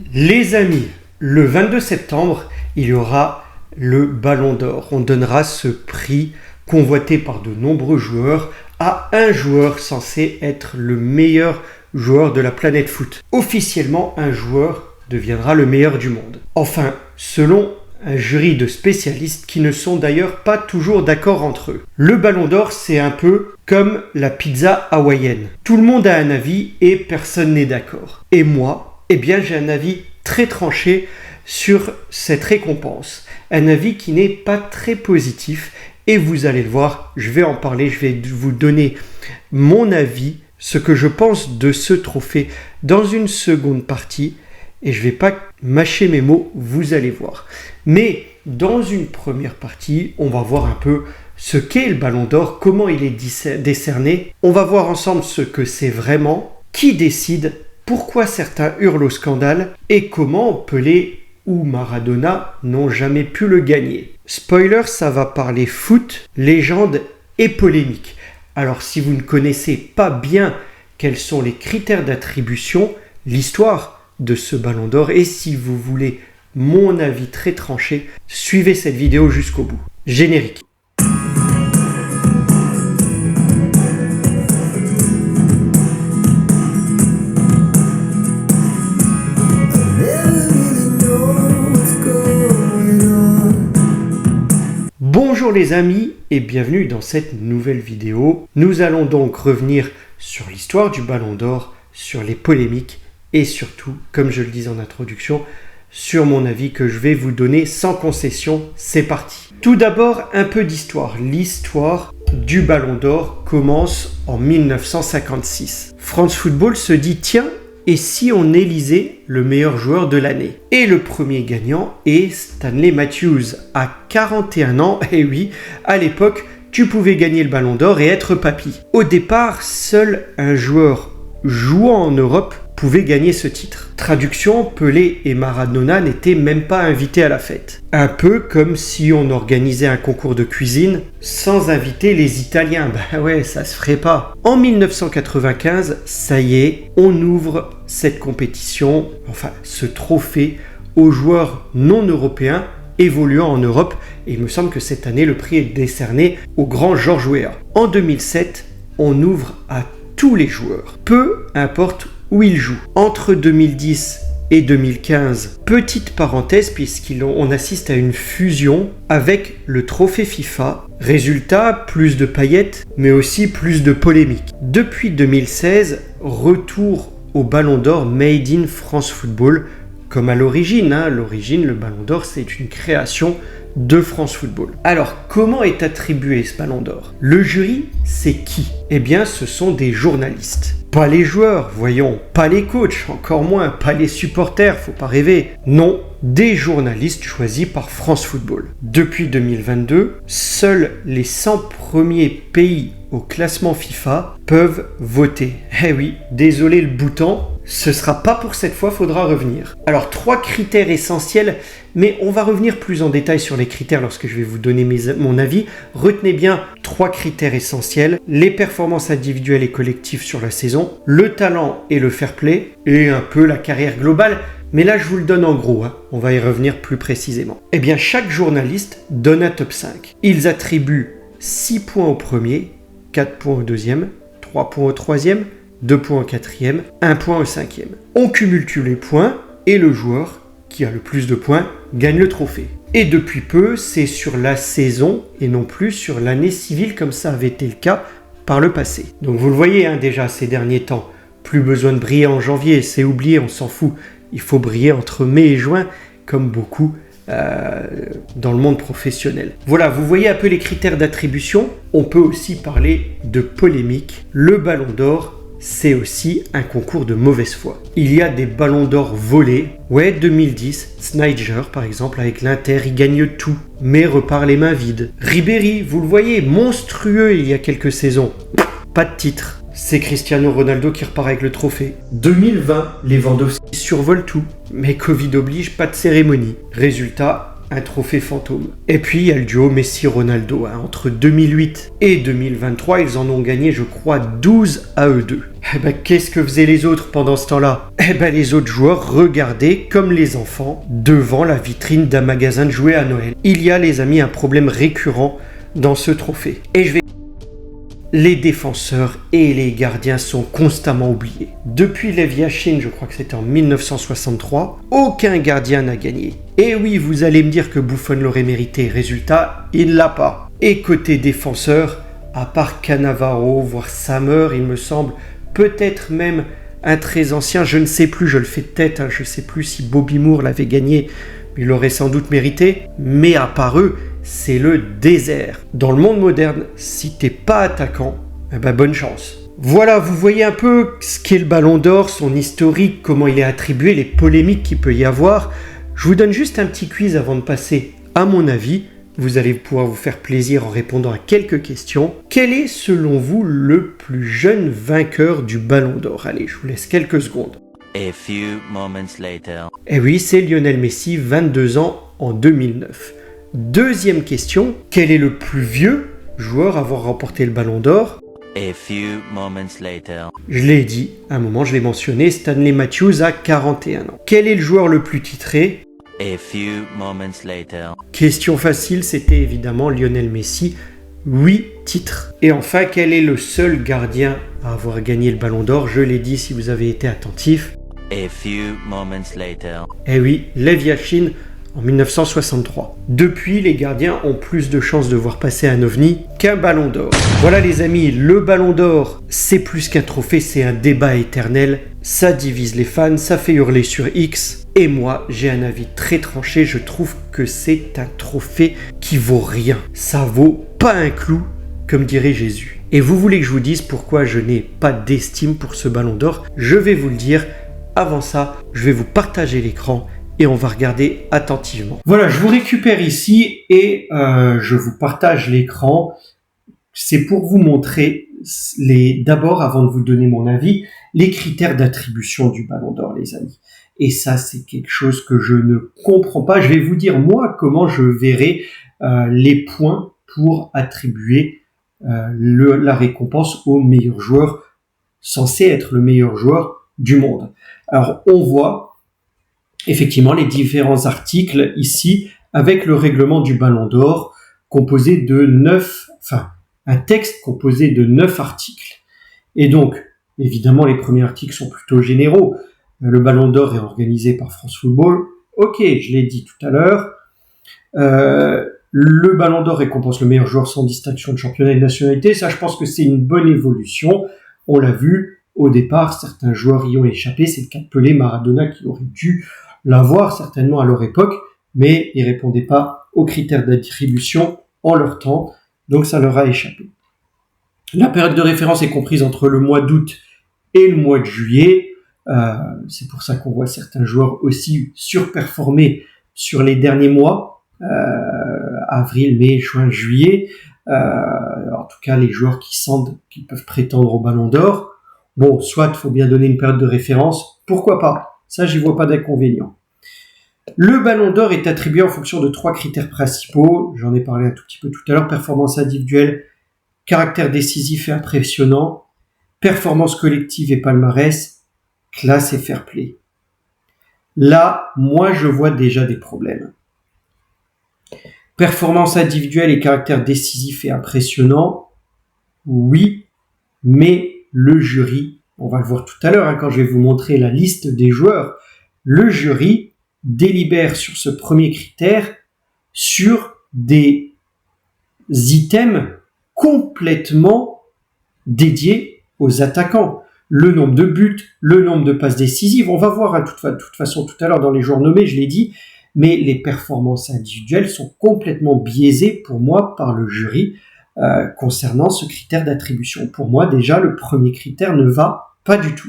Les amis, le 22 septembre, il y aura le Ballon d'Or. On donnera ce prix convoité par de nombreux joueurs à un joueur censé être le meilleur joueur de la planète foot. Officiellement, un joueur deviendra le meilleur du monde. Enfin, selon un jury de spécialistes qui ne sont d'ailleurs pas toujours d'accord entre eux. Le Ballon d'Or, c'est un peu comme la pizza hawaïenne. Tout le monde a un avis et personne n'est d'accord. Et moi, j'ai un avis très tranché sur cette récompense. Un avis qui n'est pas très positif. Et vous allez le voir, je vais en parler, je vais vous donner mon avis, ce que je pense de ce trophée dans une seconde partie. Et je ne vais pas mâcher mes mots, vous allez voir. Mais dans une première partie, on va voir un peu ce qu'est le Ballon d'Or, comment il est décerné. On va voir ensemble ce que c'est vraiment, qui décide, pourquoi certains hurlent au scandale et comment Pelé ou Maradona n'ont jamais pu le gagner. Spoiler, ça va parler foot, légende et polémique. Alors si vous ne connaissez pas bien quels sont les critères d'attribution, l'histoire de ce Ballon d'Or, et si vous voulez mon avis très tranché, suivez cette vidéo jusqu'au bout. Générique. Bonjour les amis et bienvenue dans cette nouvelle vidéo. Nous allons donc revenir sur l'histoire du Ballon d'Or, sur les polémiques et surtout, comme je le disais en introduction, sur mon avis que je vais vous donner sans concession. C'est parti. Tout d'abord, un peu d'histoire. L'histoire du Ballon d'Or commence en 1956. France Football se dit tiens, et si on élisait le meilleur joueur de l'année? Et le premier gagnant est Stanley Matthews, à 41 ans. Et oui, à l'époque, tu pouvais gagner le Ballon d'Or et être papy. Au départ, seul un joueur jouant en Europe pouvait gagner ce titre. Traduction, Pelé et Maradona n'étaient même pas invités à la fête. Un peu comme si on organisait un concours de cuisine sans inviter les Italiens. Ben ouais, ça se ferait pas. En 1995, ça y est, on ouvre cette compétition, enfin ce trophée, aux joueurs non européens évoluant en Europe. Et il me semble que cette année, le prix est décerné au grand Georges Weah. En 2007, on ouvre à tous les joueurs, peu importe où ils jouent. Entre 2010 et 2015, petite parenthèse puisqu'on assiste à une fusion avec le trophée FIFA. Résultat, plus de paillettes, mais aussi plus de polémiques. Depuis 2016, retour au Ballon d'Or Made in France Football, comme à l'origine. L'origine, le Ballon d'Or, c'est une création de France Football. Alors, comment est attribué ce Ballon d'Or? Le jury, c'est qui? Eh bien, ce sont des journalistes. Pas les joueurs, voyons, pas les coachs, encore moins, pas les supporters, faut pas rêver. Non, des journalistes choisis par France Football. Depuis 2022, seuls les 100 premiers pays au classement FIFA peuvent voter. Eh oui, désolé le bouton, ce sera pas pour cette fois, faudra revenir. Alors, 3 critères essentiels, mais on va revenir plus en détail sur les critères lorsque je vais vous donner mon avis. Retenez bien 3 critères essentiels: les performances individuelles et collectives sur la saison, le talent et le fair play, et un peu la carrière globale. Mais là, je vous le donne en gros, on va y revenir plus précisément. Eh bien, chaque journaliste donne un top 5. Ils attribuent 6 points au premier, 4 points au deuxième, 3 points au troisième, 2 points au quatrième, 1 point au cinquième. On cumule tous les points et le joueur qui a le plus de points gagne le trophée. Et depuis peu, c'est sur la saison et non plus sur l'année civile comme ça avait été le cas par le passé. Donc vous le voyez déjà ces derniers temps, plus besoin de briller en janvier, c'est oublié, on s'en fout. Il faut briller entre mai et juin comme beaucoup dans le monde professionnel. Voilà, vous voyez un peu les critères d'attribution. On peut aussi parler de polémique. Le Ballon d'Or, c'est aussi un concours de mauvaise foi. Il y a des ballons d'or volés. Ouais, 2010, Sneijder par exemple avec l'Inter, il gagne tout, mais repart les mains vides. Ribéry, vous le voyez, monstrueux il y a quelques saisons. Pas de titre. C'est Cristiano Ronaldo qui repart avec le trophée. 2020, Lewandowski survole tout. Mais Covid oblige, pas de cérémonie. Résultat, un trophée fantôme. Et puis il y a le duo Messi-Ronaldo. Entre 2008 et 2023, ils en ont gagné, je crois, 12 à eux deux. Qu'est-ce que faisaient les autres pendant ce temps-là? Les autres joueurs regardaient, comme les enfants, devant la vitrine d'un magasin de jouets à Noël. Il y a, les amis, un problème récurrent dans ce trophée. Les défenseurs et les gardiens sont constamment oubliés. Depuis Lev Yashin, je crois que c'était en 1963, aucun gardien n'a gagné. Et oui, vous allez me dire que Buffon l'aurait mérité. Résultat, il ne l'a pas. Et côté défenseur, à part Cannavaro, voire Sammer, il me semble, peut-être même un très ancien, je ne sais plus, je le fais de tête, je ne sais plus si Bobby Moore l'avait gagné, il l'aurait sans doute mérité, mais à part eux, c'est le désert. Dans le monde moderne, si t'es pas attaquant, bonne chance. Voilà, vous voyez un peu ce qu'est le Ballon d'Or, son historique, comment il est attribué, les polémiques qu'il peut y avoir. Je vous donne juste un petit quiz avant de passer à mon avis. Vous allez pouvoir vous faire plaisir en répondant à quelques questions. Quel est selon vous le plus jeune vainqueur du Ballon d'Or? Allez, je vous laisse quelques secondes. A few moments later. Eh oui, c'est Lionel Messi, 22 ans en 2009. Deuxième question, quel est le plus vieux joueur à avoir remporté le Ballon d'Or? A few moments later. Je l'ai dit, à un moment je l'ai mentionné, Stanley Matthews a 41 ans. Quel est le joueur le plus titré? A few moments later. Question facile, c'était évidemment Lionel Messi, 8 titres. Et enfin, quel est le seul gardien à avoir gagné le Ballon d'Or? Je l'ai dit si vous avez été attentif. A few moments later. Eh oui, Lev Yashin en 1963. Depuis, les gardiens ont plus de chances de voir passer un ovni qu'un Ballon d'Or. Voilà les amis, le Ballon d'Or, c'est plus qu'un trophée, c'est un débat éternel. Ça divise les fans, ça fait hurler sur X. Et moi, j'ai un avis très tranché, je trouve que c'est un trophée qui vaut rien. Ça vaut pas un clou, comme dirait Jésus. Et vous voulez que je vous dise pourquoi je n'ai pas d'estime pour ce Ballon d'Or? Je vais vous le dire. Avant ça, je vais vous partager l'écran et on va regarder attentivement. Voilà, je vous récupère ici et je vous partage l'écran. C'est pour vous montrer d'abord, avant de vous donner mon avis, les critères d'attribution du Ballon d'Or, les amis. Et ça, c'est quelque chose que je ne comprends pas. Je vais vous dire, moi, comment je verrai les points pour attribuer la récompense au meilleur joueur, censé être le meilleur joueur du monde. Alors, on voit effectivement les différents articles ici avec le règlement du Ballon d'Or composé de 9, un texte composé de 9 articles. Et donc, évidemment, les premiers articles sont plutôt généraux. Le Ballon d'Or est organisé par France Football. Ok, je l'ai dit tout à l'heure. Le Ballon d'Or récompense le meilleur joueur sans distinction de championnat et de nationalité. Ça, je pense que c'est une bonne évolution. On l'a vu. Au départ, certains joueurs y ont échappé. C'est le cas de Pelé, Maradona qui auraient dû l'avoir certainement à leur époque, mais ils répondaient pas aux critères d'attribution en leur temps, donc ça leur a échappé. La période de référence est comprise entre le mois d'août et le mois de juillet. C'est pour ça qu'on voit certains joueurs aussi surperformer sur les derniers mois, avril, mai, juin, juillet. En tout cas, les joueurs qui peuvent prétendre au Ballon d'Or. Bon, soit il faut bien donner une période de référence, pourquoi pas? Ça, j'y vois pas d'inconvénient. Le Ballon d'Or est attribué en fonction de 3 critères principaux. J'en ai parlé un tout petit peu tout à l'heure. Performance individuelle, caractère décisif et impressionnant, performance collective et palmarès, classe et fair play. Là, moi, je vois déjà des problèmes. Performance individuelle et caractère décisif et impressionnant, oui, mais le jury, on va le voir tout à l'heure quand je vais vous montrer la liste des joueurs, le jury délibère sur ce premier critère sur des items complètement dédiés aux attaquants. Le nombre de buts, le nombre de passes décisives, on va voir de toute façon tout à l'heure dans les joueurs nommés, je l'ai dit, mais les performances individuelles sont complètement biaisées pour moi par le jury concernant ce critère d'attribution. Pour moi, déjà, le premier critère ne va pas du tout.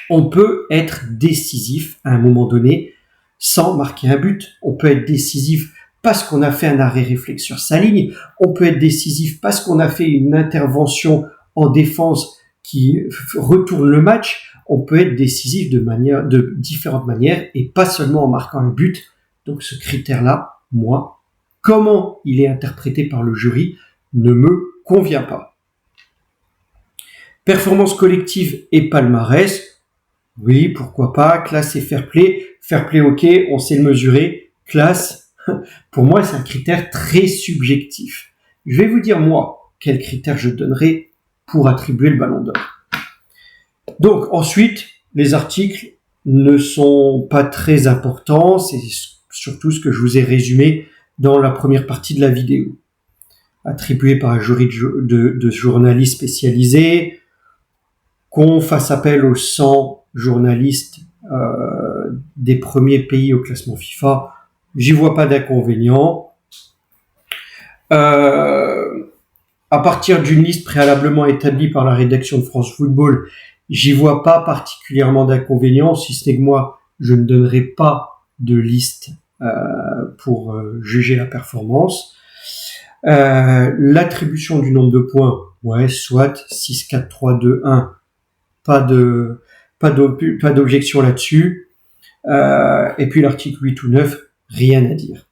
On peut être décisif à un moment donné sans marquer un but. On peut être décisif parce qu'on a fait un arrêt réflexe sur sa ligne. On peut être décisif parce qu'on a fait une intervention en défense qui retourne le match. On peut être décisif de différentes manières et pas seulement en marquant un but Donc ce critère-là, moi, comment il est interprété par le jury, ne me convient pas. Performance collective et palmarès, oui, pourquoi pas. Classe et fair play. Fair play, ok, on sait le mesurer. Classe, pour moi, c'est un critère très subjectif. Je vais vous dire, moi, quel critère je donnerais pour attribuer le ballon d'or. Donc, ensuite, les articles ne sont pas très importants. C'est surtout ce que je vous ai résumé dans la première partie de la vidéo. Attribué par un jury de journalistes spécialisés, qu'on fasse appel aux 100 journalistes des premiers pays au classement FIFA, j'y vois pas d'inconvénient. À partir d'une liste préalablement établie par la rédaction de France Football, j'y vois pas particulièrement d'inconvénient, si ce n'est que moi, je ne donnerai pas de liste pour juger la performance. L'attribution du nombre de points, ouais, soit 6, 4, 3, 2, 1, pas d'objection là-dessus. Et puis l'article 8 ou 9, rien à dire.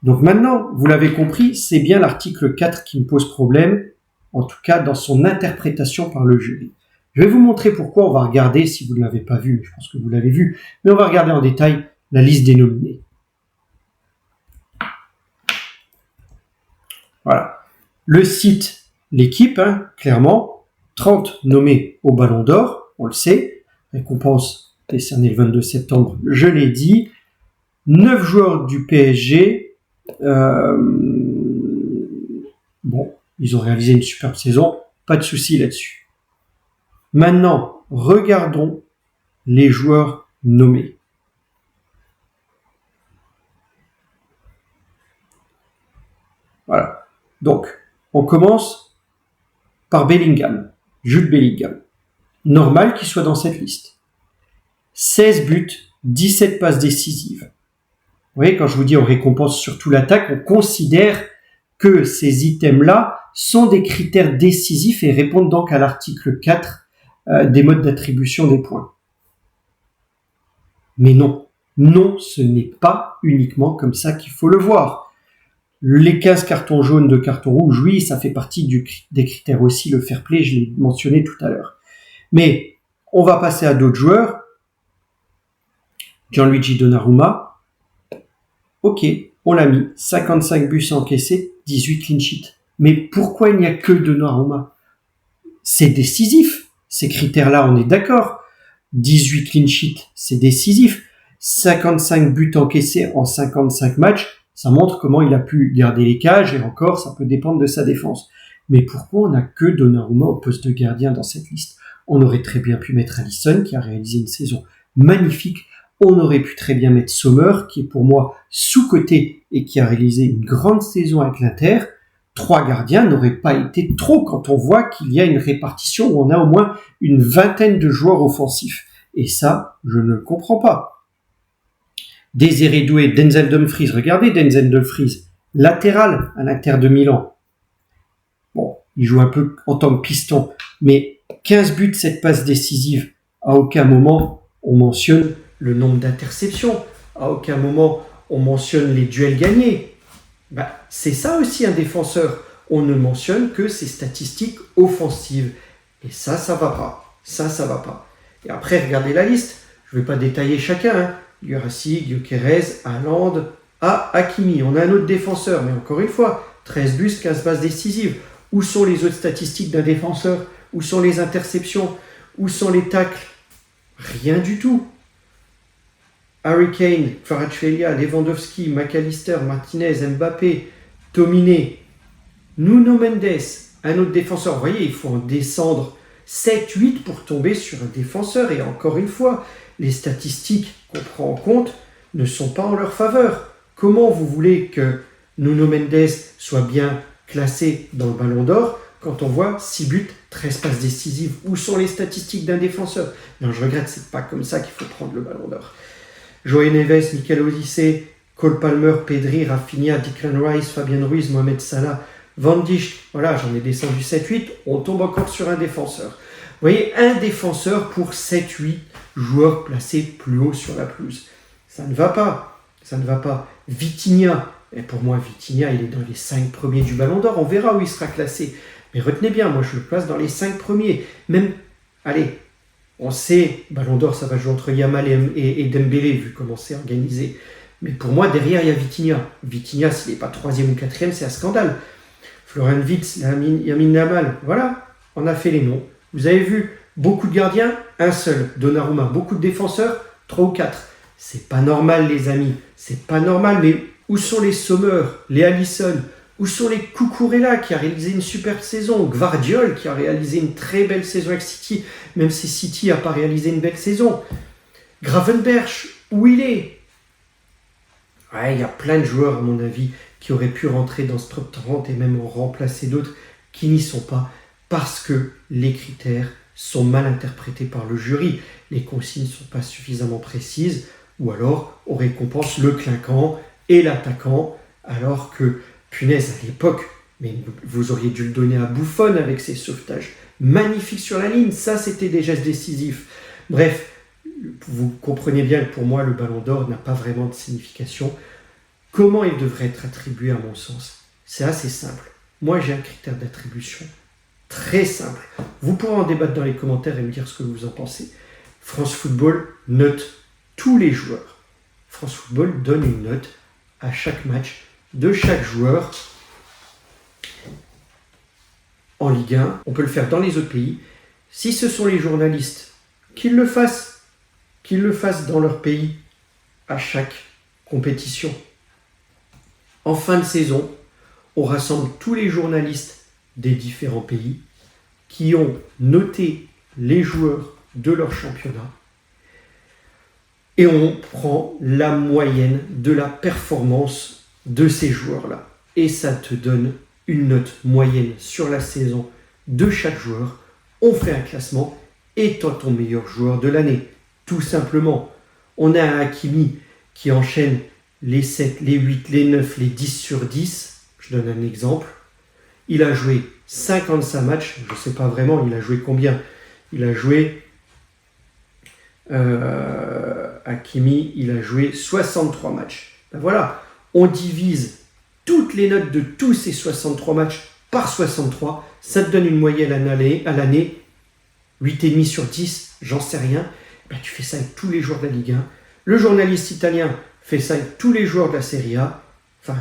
Donc maintenant, vous l'avez compris, c'est bien l'article 4 qui me pose problème, en tout cas dans son interprétation par le jury. Je vais vous montrer pourquoi. On va regarder, si vous ne l'avez pas vu, je pense que vous l'avez vu, mais on va regarder en détail la liste des nominés. Voilà. Le site, l'équipe, clairement, 30 nommés au Ballon d'Or, on le sait, récompense décernée le 22 septembre, je l'ai dit, 9 joueurs du PSG, bon, ils ont réalisé une superbe saison, pas de souci là-dessus. Maintenant, regardons les joueurs nommés. Voilà. Donc, on commence par Bellingham, Jude Bellingham. Normal qu'il soit dans cette liste. 16 buts, 17 passes décisives. Vous voyez, quand je vous dis on récompense surtout l'attaque, on considère que ces items-là sont des critères décisifs et répondent donc à l'article 4 des modes d'attribution des points. Mais non, ce n'est pas uniquement comme ça qu'il faut le voir. Les 15 cartons jaunes, 2 cartons rouges, oui, ça fait partie des critères aussi, le fair play, je l'ai mentionné tout à l'heure. Mais on va passer à d'autres joueurs. Gianluigi Donnarumma, ok, on l'a mis, 55 buts encaissés, 18 clean sheets. Mais pourquoi il n'y a que Donnarumma? C'est décisif, ces critères-là, on est d'accord. 18 clean sheets, c'est décisif. 55 buts encaissés en 55 matchs, ça montre comment il a pu garder les cages, et encore, ça peut dépendre de sa défense. Mais pourquoi on n'a que Donnarumma au poste de gardien dans cette liste? On aurait très bien pu mettre Alisson, qui a réalisé une saison magnifique. On aurait pu très bien mettre Sommer, qui est pour moi sous-coté et qui a réalisé une grande saison avec l'Inter. 3 gardiens n'auraient pas été trop quand on voit qu'il y a une répartition où on a au moins une vingtaine de joueurs offensifs. Et ça, je ne comprends pas. Désiré Doué, Denzel Dumfries. Regardez Denzel Dumfries, latéral à l'Inter de Milan. Bon, il joue un peu en tant que piston, mais 15 buts, 7 passes décisives. À aucun moment, on mentionne le nombre d'interceptions. À aucun moment, on mentionne les duels gagnés. C'est ça aussi un défenseur. On ne mentionne que ses statistiques offensives. Et ça va pas. Ça va pas. Et après, regardez la liste. Je ne vais pas détailler chacun. Guirassy, Gyökeres, Haaland, Hakimi. On a un autre défenseur. Mais encore une fois, 13 buts, 15 passes décisives. Où sont les autres statistiques d'un défenseur? Où sont les interceptions? Où sont les tacles? Rien du tout. Harry Kane, Kvaratskhelia, Lewandowski, McAllister, Martinez, Mbappé, Tominé, Nuno Mendes, un autre défenseur. Vous voyez, il faut en descendre 7-8 pour tomber sur un défenseur. Et encore une fois, les statistiques qu'on prend en compte ne sont pas en leur faveur. Comment vous voulez que Nuno Mendes soit bien classé dans le Ballon d'Or quand on voit 6 buts, 13 passes décisives? Où sont les statistiques d'un défenseur? Non, je regrette, c'est pas comme ça qu'il faut prendre le Ballon d'Or. Joey Neves, Mikel Olise, Cole Palmer, Pedri, Rafinha, Declan Rice, Fabien Ruiz, Mohamed Salah, Van Dijk. Voilà, j'en ai descendu 7-8. On tombe encore sur un défenseur. Vous voyez, un défenseur pour 7-8 joueurs placés plus haut sur la pelouse. Ça ne va pas. ça ne va pas. Vitinha, et pour moi Vitinha, il est dans les 5 premiers du Ballon d'Or, on verra où il sera classé. Mais retenez bien, moi je le place dans les 5 premiers. Même, allez, on sait, Ballon d'Or, ça va jouer entre Yamal et Dembélé, vu comment c'est organisé. Mais pour moi, derrière, il y a Vitinha. Vitinha, s'il n'est pas 3e ou 4e, c'est un scandale. Florian Wirtz, Lamine Yamal, voilà, on a fait les noms. Vous avez vu, beaucoup de gardiens, un seul, Donnarumma. Beaucoup de défenseurs, 3 ou 4. C'est pas normal, les amis. C'est pas normal, mais où sont les Sommer, les Alisson? Où sont les Cucurella qui a réalisé une super saison? Gvardiol qui a réalisé une très belle saison avec City, même si City n'a pas réalisé une belle saison. Gravenberch, où il est? Ouais, il y a plein de joueurs, à mon avis, qui auraient pu rentrer dans ce top 30 et même en remplacer d'autres qui n'y sont pas parce que les critères sont mal interprétés par le jury. Les consignes ne sont pas suffisamment précises ou alors on récompense le clinquant et l'attaquant alors que, punaise, à l'époque, mais vous auriez dû le donner à Buffon avec ses sauvetages magnifiques sur la ligne. Ça, c'était des gestes décisifs. Bref, vous comprenez bien que pour moi, le Ballon d'Or n'a pas vraiment de signification. Comment il devrait être attribué, à mon sens? C'est assez simple. Moi, j'ai un critère d'attribution très simple. Vous pourrez en débattre dans les commentaires et me dire ce que vous en pensez. France Football note tous les joueurs. France Football donne une note à chaque match de chaque joueur en Ligue 1. On peut le faire dans les autres pays. Si ce sont les journalistes, qu'ils le fassent dans leur pays à chaque compétition. En fin de saison, on rassemble tous les journalistes des différents pays qui ont noté les joueurs de leur championnat et on prend la moyenne de la performance de ces joueurs-là. Et ça te donne une note moyenne sur la saison de chaque joueur. On fait un classement et toi ton meilleur joueur de l'année. Tout simplement, on a un Hakimi qui enchaîne les 7, les 8, les 9, les 10 sur 10. Je donne un exemple. Il a joué 55 matchs. Je ne sais pas vraiment, il a joué combien? Il a joué... Hakimi, il a joué 63 matchs. Ben voilà, on divise toutes les notes de tous ces 63 matchs par 63. Ça te donne une moyenne à l'année. 8,5 sur 10, j'en sais rien. Ben, tu fais ça avec tous les joueurs de la Ligue 1. Le journaliste italien fait ça avec tous les joueurs de la Serie A. Enfin,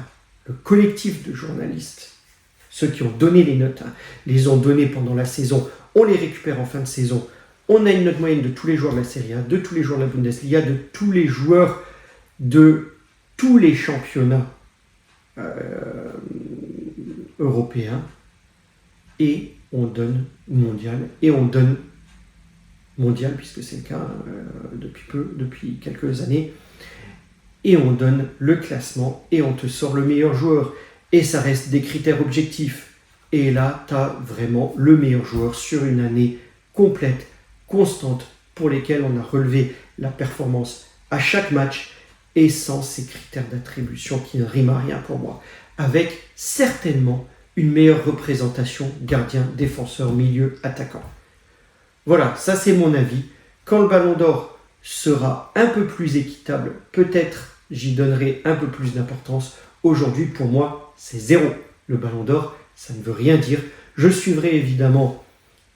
le collectif de journalistes, ceux qui ont donné les notes, les ont données pendant la saison, on les récupère en fin de saison. On a une note moyenne de tous les joueurs de la Serie A, de tous les joueurs de la Bundesliga, de tous les joueurs de tous les championnats européens. Et on donne mondial. Et on donne mondial, puisque c'est le cas depuis quelques années. Et on donne le classement et on te sort le meilleur joueur. Et ça reste des critères objectifs. Et là, tu as vraiment le meilleur joueur sur une année complète, constante, pour lesquelles on a relevé la performance à chaque match et sans ces critères d'attribution qui ne riment à rien pour moi. Avec certainement une meilleure représentation gardien, défenseur, milieu, attaquant. Voilà, ça c'est mon avis. Quand le Ballon d'Or sera un peu plus équitable, peut-être j'y donnerai un peu plus d'importance. Aujourd'hui, pour moi, c'est 0. Le Ballon d'Or, ça ne veut rien dire. Je suivrai évidemment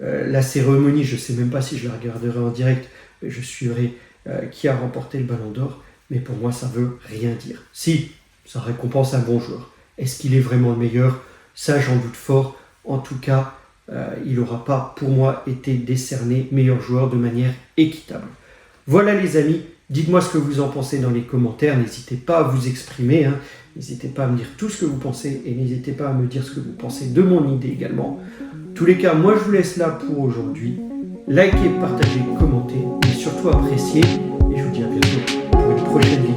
la cérémonie, je ne sais même pas si je la regarderai en direct, mais je suivrai qui a remporté le Ballon d'Or. Mais pour moi, ça ne veut rien dire. Si, ça récompense un bon joueur. Est-ce qu'il est vraiment le meilleur? Ça, j'en doute fort. En tout cas, il n'aura pas, pour moi, été décerné meilleur joueur de manière équitable. Voilà les amis, dites-moi ce que vous en pensez dans les commentaires. N'hésitez pas à vous exprimer. N'hésitez pas à me dire tout ce que vous pensez et n'hésitez pas à me dire ce que vous pensez de mon idée également. En tous les cas, moi, je vous laisse là pour aujourd'hui. Likez, partagez, commentez et surtout appréciez. Et je vous dis à bientôt pour une prochaine vidéo.